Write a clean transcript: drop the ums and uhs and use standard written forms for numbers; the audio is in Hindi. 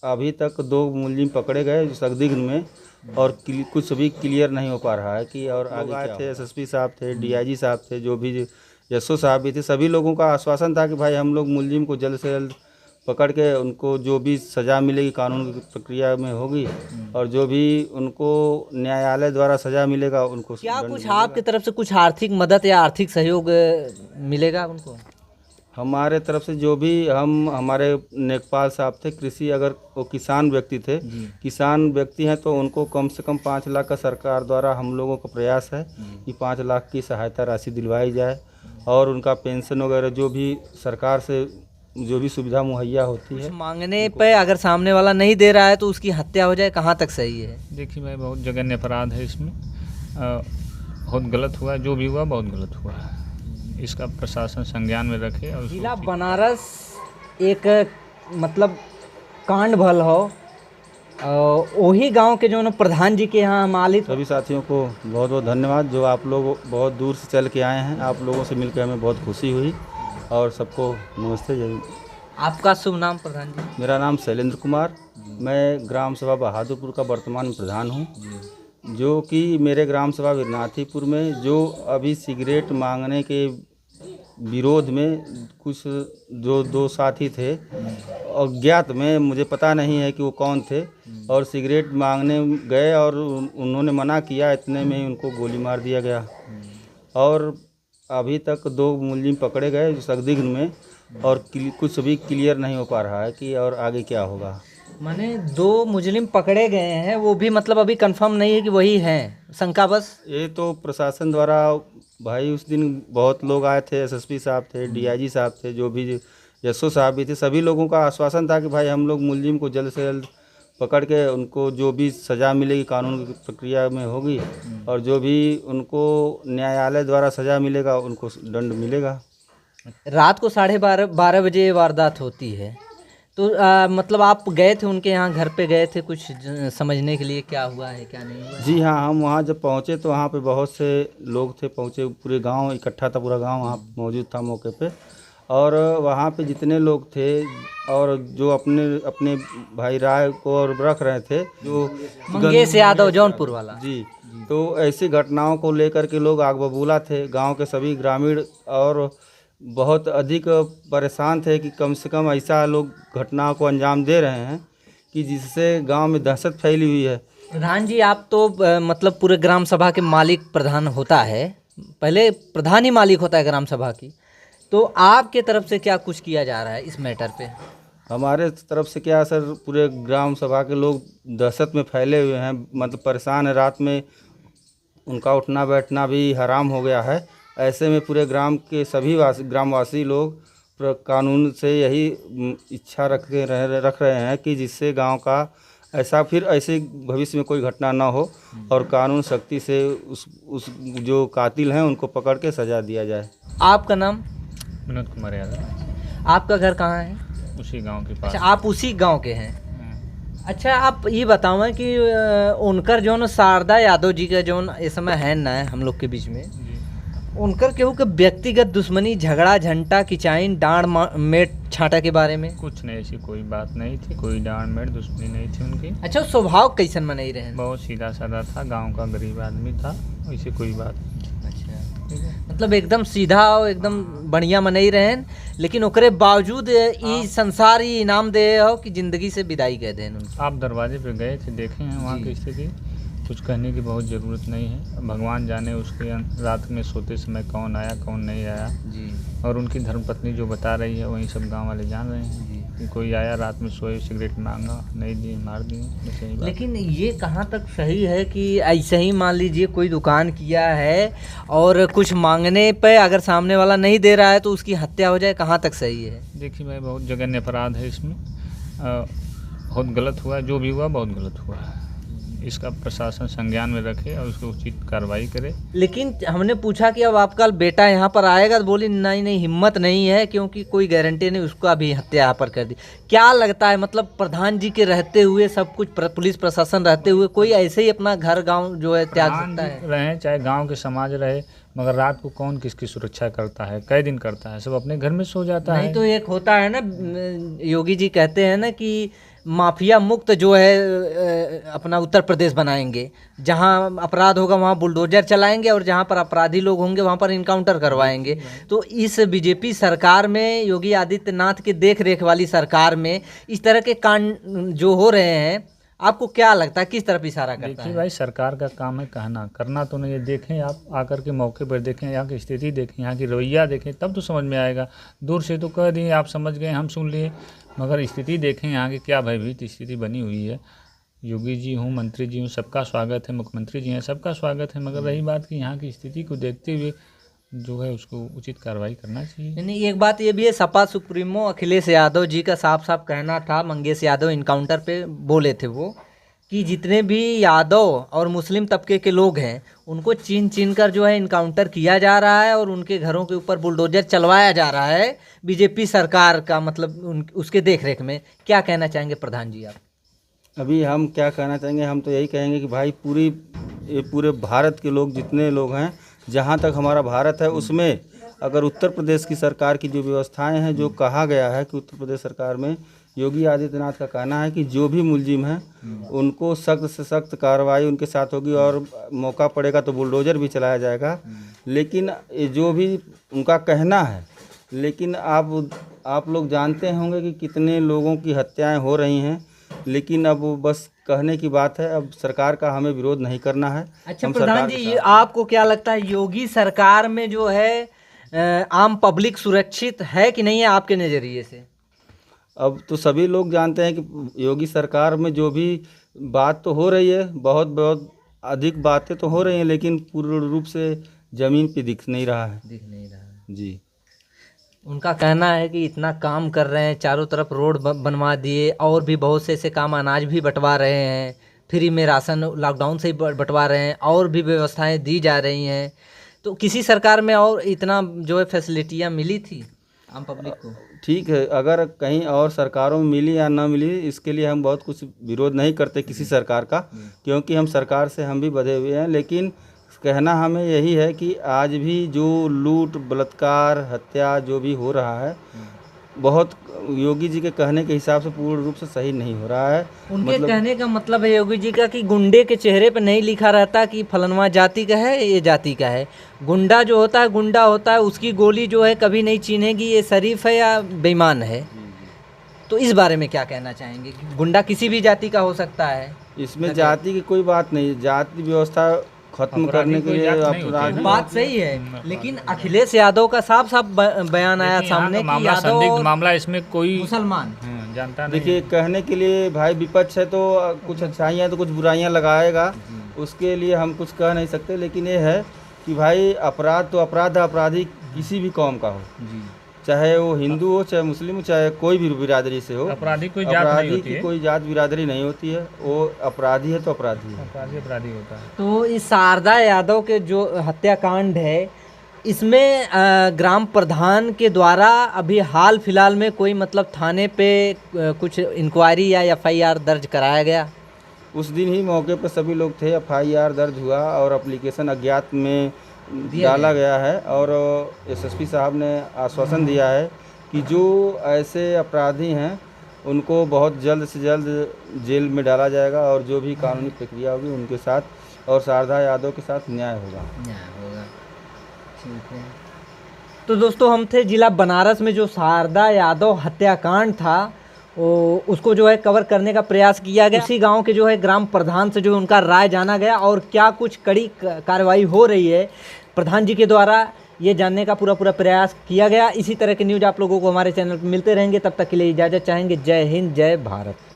अभी तक 2 मुलजिम पकड़े गए संदिग्ध में, और कुछ भी क्लियर नहीं हो पा रहा है कि और आगे क्या होगा। एसएसपी साहब थे, डीआईजी साहब थे, जो भी एसओ साहब भी थे, सभी लोगों का आश्वासन था कि भाई हम लोग मुलजिम को जल्द से जल्द पकड़ के उनको जो भी सज़ा मिलेगी कानून की प्रक्रिया में होगी, और जो भी उनको न्यायालय द्वारा सज़ा मिलेगा उनको क्या दंड कुछ मिलेगा। आपकी तरफ से कुछ आर्थिक मदद या आर्थिक सहयोग मिलेगा उनको? हमारे तरफ से जो भी हमारे नेकपाल साहब थे, कृषि, अगर वो किसान व्यक्ति थे, किसान व्यक्ति हैं, तो उनको कम से कम 5 लाख का सरकार द्वारा हम लोगों का प्रयास है कि 5 लाख की सहायता राशि दिलवाई जाए, और उनका पेंशन वगैरह जो भी सरकार से जो भी सुविधा मुहैया होती है। मांगने पे अगर सामने वाला नहीं दे रहा है तो उसकी हत्या हो जाए, कहाँ तक सही है? देखिए भाई, बहुत जघन्य अपराध है इसमें, बहुत गलत हुआ, जो भी हुआ बहुत गलत हुआ है। इसका प्रशासन संज्ञान में रखे। और जिला बनारस एक मतलब कांड भल हो, वही गांव के जो न प्रधान जी के यहाँ मालिक। सभी साथियों को बहुत बहुत धन्यवाद, जो आप लोग बहुत दूर से चल के आए हैं। आप लोगों से मिलकर हमें बहुत खुशी हुई, और सबको नमस्ते। जय। आपका शुभ नाम प्रधान जी? मेरा नाम शैलेंद्र कुमार, मैं ग्राम सभा बहादुरपुर का वर्तमान में प्रधान हूँ, जो कि मेरे ग्राम सभा वीरनाथीपुर में जो अभी सिगरेट मांगने के विरोध में कुछ जो 2 साथी थे अज्ञात में, मुझे पता नहीं है कि वो कौन थे, और सिगरेट मांगने गए और उन्होंने मना किया, इतने में ही उनको गोली मार दिया गया। और अभी तक 2 मुलजिम पकड़े गए संदिग्ध में, और कुछ भी क्लियर नहीं हो पा रहा है कि और आगे क्या होगा। माने 2 मुजरिम पकड़े गए हैं, वो भी मतलब अभी कंफर्म नहीं है कि वही हैं, शंका बस। ये तो प्रशासन द्वारा, भाई उस दिन बहुत लोग आए थे, एसएसपी साहब थे, डीआईजी साहब थे, जो भी एसओ साहब भी थे, सभी लोगों का आश्वासन था कि भाई हम लोग मुलजिम को जल्द से जल्द पकड़ के उनको जो भी सज़ा मिलेगी कानून की प्रक्रिया में होगी, और जो भी उनको न्यायालय द्वारा सज़ा मिलेगा उनको दंड मिलेगा। रात को 12:30 बजे वारदात होती है, तो मतलब आप गए थे उनके यहाँ, घर पे गए थे कुछ समझने के लिए क्या हुआ है क्या नहीं हुआ है? जी हाँ, हम वहाँ जब पहुँचे तो वहाँ पे बहुत से लोग थे, पहुँचे, पूरे गांव इकट्ठा था, पूरा गांव वहाँ मौजूद था मौके पे। और वहाँ पे जितने लोग थे और जो अपने अपने भाई राय को और रख रहे थे, जो मंगेश यादव जौनपुर वाला जी, तो ऐसी घटनाओं को लेकर के लोग आग बबूला थे। गांव के सभी ग्रामीण और बहुत अधिक परेशान थे कि कम से कम ऐसा लोग घटनाओं को अंजाम दे रहे हैं कि जिससे गांव में दहशत फैली हुई है। प्रधान जी, आप तो मतलब पूरे ग्राम सभा के मालिक प्रधान होता है, पहले प्रधान ही मालिक होता है ग्राम सभा की, तो आपके तरफ से क्या कुछ किया जा रहा है इस मैटर पे? हमारे तरफ से क्या सर, पूरे ग्राम सभा के लोग दहशत में फैले हुए हैं, मतलब परेशान है। रात में उनका उठना बैठना भी हराम हो गया है। ऐसे में पूरे ग्राम के सभी ग्रामवासी लोग कानून से यही इच्छा रख रहे हैं कि जिससे गांव का ऐसे भविष्य में कोई घटना ना हो, और कानून सख्ती से उस जो कातिल हैं उनको पकड़ के सज़ा दिया जाए। आपका नाम? विनोद कुमार यादव। आपका घर कहाँ है? उसी गांव के पास। अच्छा, आप उसी गांव के हैं। अच्छा, आप ये बताओ कि उनकर जो शारदा यादव जी का जो इस समय है ना हम लोग के बीच में, उनकर केहू के व्यक्तिगत दुश्मनी, झगड़ा झंटा, किचाइन, डांड मेट छाटा के बारे में कुछ नहीं, ऐसी कोई बात नहीं थी, कोई डांड मेट दुश्मनी नहीं थी उनकी। अच्छा, स्वभाव कैसन में नहीं रहे? बहुत सीधा साधा था, गांव का गरीब आदमी था, ऐसी कोई बात नहीं। अच्छा, मतलब एकदम सीधा और एकदम बढ़िया में नहीं रहे, लेकिन ओकरे बावजूद ई संसार ही इनाम दे हो कि जिंदगी से विदाई कह दें उनकी। आप दरवाजे पे गए थे, देखे हैं वहाँ की स्थिति, कुछ कहने की बहुत ज़रूरत नहीं है। भगवान जाने उसके रात में सोते समय कौन आया कौन नहीं आया जी, और उनकी धर्मपत्नी जो बता रही है वही सब गांव वाले जान रहे हैं जी। कि कोई आया रात में सोए, सिगरेट मांगा, नहीं दिए, मार दिए, बस यही बात। लेकिन ये कहाँ तक सही है कि ऐसे ही मान लीजिए कोई दुकान किया है और कुछ मांगने पे अगर सामने वाला नहीं दे रहा है तो उसकी हत्या हो जाए, कहाँ तक सही है? देखिए भाई, बहुत जघन्य अपराध है इसमें, बहुत गलत हुआ, जो भी हुआ बहुत गलत हुआ है। इसका प्रशासन संज्ञान में रखे और उसको उचित कार्रवाई करे। लेकिन हमने पूछा कि अब आपका बेटा यहाँ पर आएगा, तो बोली नहीं नहीं, हिम्मत नहीं है, क्योंकि कोई गारंटी नहीं, उसका भी हत्या यहाँ पर कर दी। क्या लगता है, मतलब प्रधान जी के रहते हुए, सब कुछ पुलिस प्रशासन रहते हुए, कोई ऐसे ही अपना घर गांव जो है त्याग सकता है? रहे चाहे गांव के समाज रहे, मगर रात को कौन किसकी सुरक्षा करता है? कई दिन करता है, सब अपने घर में सो जाता है। नहीं तो एक होता है ना, योगी जी कहते हैं ना कि माफिया मुक्त जो है अपना उत्तर प्रदेश बनाएंगे, जहां अपराध होगा वहां बुलडोजर चलाएंगे और जहां पर अपराधी लोग होंगे वहां पर इनकाउंटर करवाएंगे। तो इस बीजेपी सरकार में, योगी आदित्यनाथ के देख रेख वाली सरकार में इस तरह के कांड जो हो रहे हैं, आपको क्या लगता है किस तरफ इशारा करता देखिए है? भाई, सरकार का काम है कहना, करना तो नहीं है। देखें, आप आकर के मौके पर देखें, यहाँ की स्थिति देखें, यहाँ की रवैया देखें, तब तो समझ में आएगा। दूर से तो कह दिए, आप समझ गए, हम सुन लिए, मगर स्थिति देखें यहाँ की क्या भयभीत स्थिति बनी हुई है। योगी जी हूँ, मंत्री जी हूँ, सबका स्वागत है, मुख्यमंत्री जी हैं, सबका स्वागत है, मगर रही बात कि यहाँ की स्थिति को देखते हुए जो है उसको उचित कार्रवाई करना चाहिए। नहीं, एक बात ये भी है, सपा सुप्रीमो अखिलेश यादव जी का साफ साफ कहना था, मंगेश यादव इनकाउंटर पे बोले थे वो, कि जितने भी यादव और मुस्लिम तबके के लोग हैं उनको चीन चीन कर जो है इनकाउंटर किया जा रहा है और उनके घरों के ऊपर बुलडोजर चलवाया जा रहा है बीजेपी सरकार का, मतलब उसके देख रेख में। क्या कहना चाहेंगे प्रधान जी आप? अभी हम क्या कहना चाहेंगे, हम तो यही कहेंगे कि भाई पूरे भारत के लोग, जितने लोग हैं, जहाँ तक हमारा भारत है, उसमें अगर उत्तर प्रदेश की सरकार की जो व्यवस्थाएं हैं, जो कहा गया है कि उत्तर प्रदेश सरकार में योगी आदित्यनाथ का कहना है कि जो भी मुलजिम हैं उनको सख्त से सख्त कार्रवाई उनके साथ होगी और मौका पड़ेगा तो बुलडोजर भी चलाया जाएगा। लेकिन ये जो भी उनका कहना है, लेकिन आप लोग जानते होंगे कि कितने लोगों की हत्याएं हो रही हैं, लेकिन अब वो बस कहने की बात है। अब सरकार का हमें विरोध नहीं करना है। अच्छा हम प्रधान सरकार जी, के ये आपको क्या लगता है, योगी सरकार में जो है आम पब्लिक सुरक्षित है कि नहीं है आपके नज़रिए से? अब तो सभी लोग जानते हैं कि योगी सरकार में जो भी बात तो हो रही है, बहुत बहुत अधिक बातें तो हो रही हैं, लेकिन पूर्ण रूप से ज़मीन पे दिख नहीं रहा है। दिख नहीं रहा है। जी, उनका कहना है कि इतना काम कर रहे हैं, चारों तरफ रोड बनवा दिए और भी बहुत से ऐसे काम, अनाज भी बंटवा रहे हैं, फ्री में राशन लॉकडाउन से ही बंटवा रहे हैं, और भी व्यवस्थाएं दी जा रही हैं। तो किसी सरकार में और इतना जो है फैसिलिटियाँ मिली थी आम पब्लिक को? ठीक है, अगर कहीं और सरकारों में मिली या ना मिली, इसके लिए हम बहुत कुछ विरोध नहीं करते किसी सरकार का, क्योंकि हम सरकार से हम भी बंधे हुए हैं। लेकिन कहना हमें यही है कि आज भी जो लूट, बलात्कार, हत्या जो भी हो रहा है, बहुत योगी जी के कहने के हिसाब से पूर्ण रूप से सही नहीं हो रहा है। उनके कहने का मतलब है योगी जी का कि गुंडे के चेहरे पर नहीं लिखा रहता कि फलनवा जाति का है, ये जाति का है। गुंडा जो होता है गुंडा होता है, उसकी गोली जो है कभी नहीं चीनेगी ये शरीफ है या बेईमान है। तो इस बारे में क्या कहना चाहेंगे? गुंडा किसी भी जाति का हो सकता है, इसमें जाति की कोई बात नहीं, जाति व्यवस्था खत्म करने के लिए अपराधी बात सही है। लेकिन अखिलेश यादव का साफ साफ बयान आया सामने कि मामला यादव संदिग्ध और मामला, इसमें कोई मुसलमान जानता नहीं। देखिए, कहने के लिए भाई विपक्ष है तो कुछ अच्छाइयाँ तो कुछ बुराइयाँ लगाएगा, उसके लिए हम कुछ कह नहीं सकते। लेकिन ये है कि भाई अपराध तो अपराध है, अपराधी किसी भी कौम का हो, चाहे वो हिंदू हो, चाहे मुस्लिम हो, चाहे कोई भी बिरादरी से हो। अपराधी कोई जात नहीं अपराधी होती की है। कोई जात बिरादरी नहीं होती है, वो अपराधी है तो अपराधी है। अपराधी अपराधी होता है। तो इस शारदा यादव के जो हत्याकांड है, इसमें ग्राम प्रधान के द्वारा अभी हाल फिलहाल में कोई मतलब थाने पे कुछ इंक्वायरी या एफआईआर दर्ज कराया गया? उस दिन ही मौके पर सभी लोग थे, एफआईआर दर्ज हुआ और एप्लीकेशन अज्ञात में डाला गया है। और एसएसपी साहब ने आश्वासन दिया है कि जो ऐसे अपराधी हैं उनको बहुत जल्द से जल्द जेल में डाला जाएगा और जो भी कानूनी प्रक्रिया होगी उनके साथ और शारदा यादव के साथ न्याय होगा। ठीक है। तो दोस्तों, हम थे जिला बनारस में, जो शारदा यादव हत्याकांड था उसको जो है कवर करने का प्रयास किया गया। उसी गांव के जो है ग्राम प्रधान से जो है उनका राय जाना गया और क्या कुछ कड़ी कार्रवाई हो रही है प्रधान जी के द्वारा, ये जानने का पूरा प्रयास किया गया। इसी तरह के न्यूज़ आप लोगों को हमारे चैनल पर मिलते रहेंगे। तब तक के लिए इजाज़त चाहेंगे। जय हिंद, जय भारत।